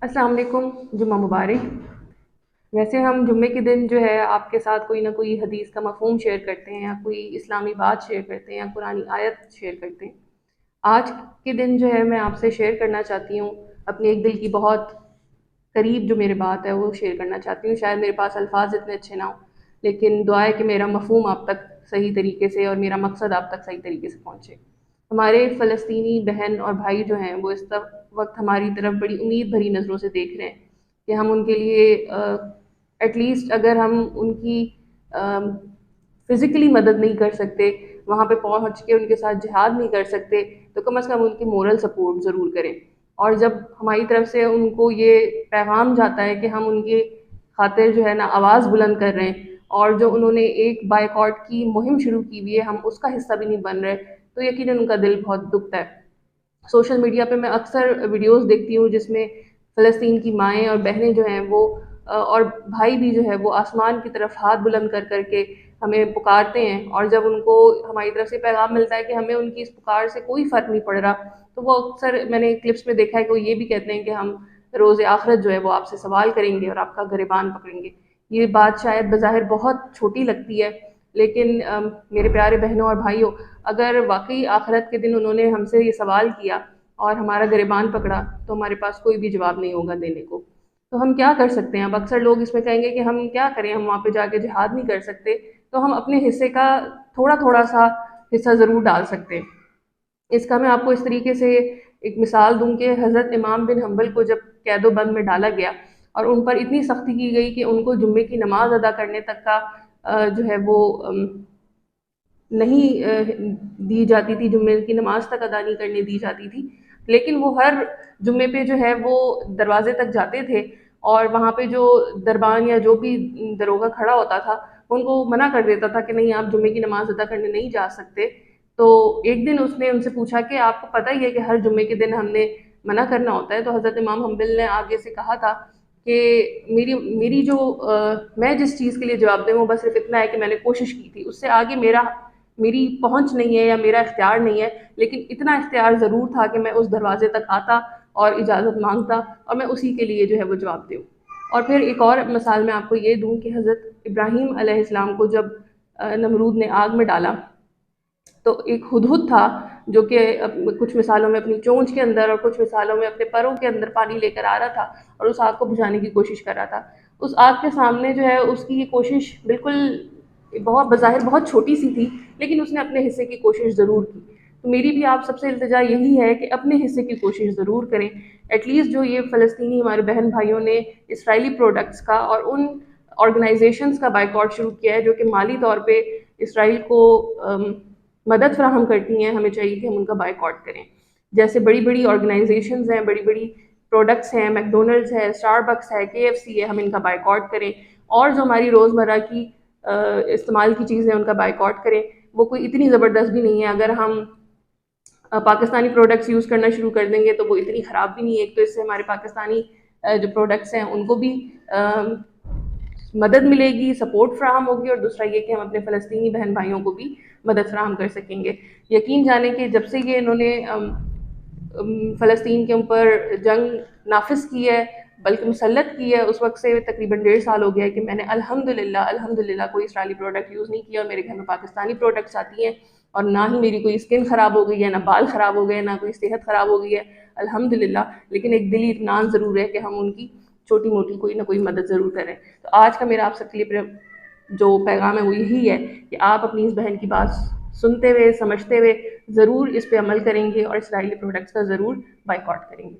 السلام علیکم، جمعہ مبارک۔ ویسے ہم جمعے کے دن جو ہے آپ کے ساتھ کوئی نہ کوئی حدیث کا مفہوم شیئر کرتے ہیں، یا کوئی اسلامی بات شیئر کرتے ہیں، یا قرآنی آیت شیئر کرتے ہیں۔ آج کے دن جو ہے میں آپ سے شیئر کرنا چاہتی ہوں اپنے ایک دل کی بہت قریب جو میرے بات ہے وہ شیئر کرنا چاہتی ہوں۔ شاید میرے پاس الفاظ اتنے اچھے نہ ہوں، لیکن دعا ہے کہ میرا مفہوم آپ تک صحیح طریقے سے اور میرا مقصد آپ تک صحیح طریقے سے پہنچے۔ ہمارے فلسطینی بہن اور بھائی جو ہیں وہ اس وقت ہماری طرف بڑی امید بھری نظروں سے دیکھ رہے ہیں کہ ہم ان کے لیے ایٹ لیسٹ اگر ہم ان کی فزیکلی مدد نہیں کر سکتے، وہاں پہ پہنچ کے ان کے ساتھ جہاد نہیں کر سکتے، تو کم از کم ان کی مورل سپورٹ ضرور کریں۔ اور جب ہماری طرف سے ان کو یہ پیغام جاتا ہے کہ ہم ان کی خاطر جو ہے نا آواز بلند کر رہے ہیں، اور جو انہوں نے ایک بائیکاٹ کی مہم شروع کی ہوئی ہے ہم اس کا حصہ بھی نہیں بن رہے، تو یقیناً ان کا دل بہت دکھتا ہے۔ سوشل میڈیا پہ میں اکثر ویڈیوز دیکھتی ہوں جس میں فلسطین کی مائیں اور بہنیں جو ہیں وہ اور بھائی بھی جو ہے وہ آسمان کی طرف ہاتھ بلند کر کر کے ہمیں پکارتے ہیں، اور جب ان کو ہماری طرف سے پیغام ملتا ہے کہ ہمیں ان کی اس پکار سے کوئی فرق نہیں پڑ رہا، تو وہ اکثر میں نے کلپس میں دیکھا ہے کہ وہ یہ بھی کہتے ہیں کہ ہم روز آخرت جو ہے وہ آپ سے سوال کریں گے اور آپ کا گریبان پکڑیں گے۔ یہ بات شاید بظاہر بہت چھوٹی لگتی ہے، لیکن میرے پیارے بہنوں اور بھائیوں، اگر واقعی آخرت کے دن انہوں نے ہم سے یہ سوال کیا اور ہمارا گریبان پکڑا تو ہمارے پاس کوئی بھی جواب نہیں ہوگا دینے کو۔ تو ہم کیا کر سکتے ہیں؟ اب اکثر لوگ اس میں کہیں گے کہ ہم کیا کریں، ہم وہاں پہ جا کے جہاد نہیں کر سکتے، تو ہم اپنے حصے کا تھوڑا تھوڑا سا حصہ ضرور ڈال سکتے ہیں۔ اس کا میں آپ کو اس طریقے سے ایک مثال دوں کہ حضرت امام بن حنبل کو جب قید و بند میں ڈالا گیا اور ان پر اتنی سختی کی گئی کہ ان کو جمعے کی نماز ادا کرنے تک کا جو ہے وہ نہیں دی جاتی تھی، جمعے کی نماز تک ادا نہیں کرنے دی جاتی تھی، لیکن وہ ہر جمعے پہ جو ہے وہ دروازے تک جاتے تھے، اور وہاں پہ جو دربان یا جو بھی دروگہ کھڑا ہوتا تھا ان کو منع کر دیتا تھا کہ نہیں آپ جمعے کی نماز ادا کرنے نہیں جا سکتے۔ تو ایک دن اس نے ان سے پوچھا کہ آپ کو پتہ ہی ہے کہ ہر جمعے کے دن ہم نے منع کرنا ہوتا ہے؟ تو حضرت امام حنبل نے آگے سے کہا تھا کہ میری جو میں جس چیز کے لیے جواب دوں وہ بس صرف اتنا ہے کہ میں نے کوشش کی تھی، اس سے آگے میری پہنچ نہیں ہے یا میرا اختیار نہیں ہے، لیکن اتنا اختیار ضرور تھا کہ میں اس دروازے تک آتا اور اجازت مانگتا، اور میں اسی کے لیے جو ہے وہ جواب دوں۔ اور پھر ایک اور مثال میں آپ کو یہ دوں کہ حضرت ابراہیم علیہ السلام کو جب نمرود نے آگ میں ڈالا تو ایک ہدہد تھا جو کہ کچھ مثالوں میں اپنی چونچ کے اندر اور کچھ مثالوں میں اپنے پروں کے اندر پانی لے کر آ رہا تھا اور اس آگ کو بجھانے کی کوشش کر رہا تھا۔ اس آگ کے سامنے جو ہے اس کی یہ کوشش بالکل بہت بظاہر بہت چھوٹی سی تھی، لیکن اس نے اپنے حصے کی کوشش ضرور کی۔ تو میری بھی آپ سب سے التجا یہی ہے کہ اپنے حصے کی کوشش ضرور کریں۔ ایٹ لیسٹ جو یہ فلسطینی ہمارے بہن بھائیوں نے اسرائیلی پروڈکٹس کا اور ان آرگنائزیشنز کا بائیکاٹ شروع کیا ہے جو کہ مالی طور پہ اسرائیل کو مدد فراہم کرتی ہیں، ہمیں چاہیے کہ ہم ان کا بائیکاٹ کریں۔ جیسے بڑی بڑی آرگنائزیشنز ہیں، بڑی بڑی پروڈکٹس ہیں، میک ڈونلڈز ہے، اسٹار بکس ہے، KFC ہے، ہم ان کا بائیکاٹ کریں۔ اور جو ہماری روزمرہ کی استعمال کی چیزیں ان کا بائیکاٹ کریں۔ وہ کوئی اتنی زبردست بھی نہیں ہے، اگر ہم پاکستانی پروڈکٹس یوز کرنا شروع کر دیں گے تو وہ اتنی خراب بھی نہیں ہے۔ ایک تو اس سے ہمارے پاکستانی جو پروڈکٹس ہیں ان کو بھی مدد ملے گی، سپورٹ فراہم ہوگی، اور دوسرا یہ کہ ہم اپنے فلسطینی بہن بھائیوں کو بھی مدد فراہم کر سکیں گے۔ یقین جانیں کہ جب سے یہ انہوں نے فلسطین کے اوپر جنگ نافذ کی ہے، بلکہ مسلط کی ہے، اس وقت سے تقریباً 1.5 سال ہو گیا ہے کہ میں نے الحمدللہ کوئی اسرائیلی پروڈکٹ یوز نہیں کیا، اور میرے گھر میں پاکستانی پروڈکٹس آتی ہیں، اور نہ ہی میری کوئی اسکن خراب ہو گئی ہے، نہ بال خراب ہو گئے، نہ کوئی صحت خراب ہو گئی ہے الحمدللہ۔ لیکن ایک دلی اطمینان ضرور ہے کہ ہم ان کی چھوٹی موٹی کوئی نہ کوئی مدد ضرور کریں۔ تو آج کا میرا آپ سب کے لیے جو پیغام ہے وہ یہی ہے کہ آپ اپنی اس بہن کی بات سنتے ہوئے سمجھتے ہوئے ضرور اس پہ عمل کریں گے اور اسرائیلی پروڈکٹس کا ضرور بائیکاٹ کریں گے۔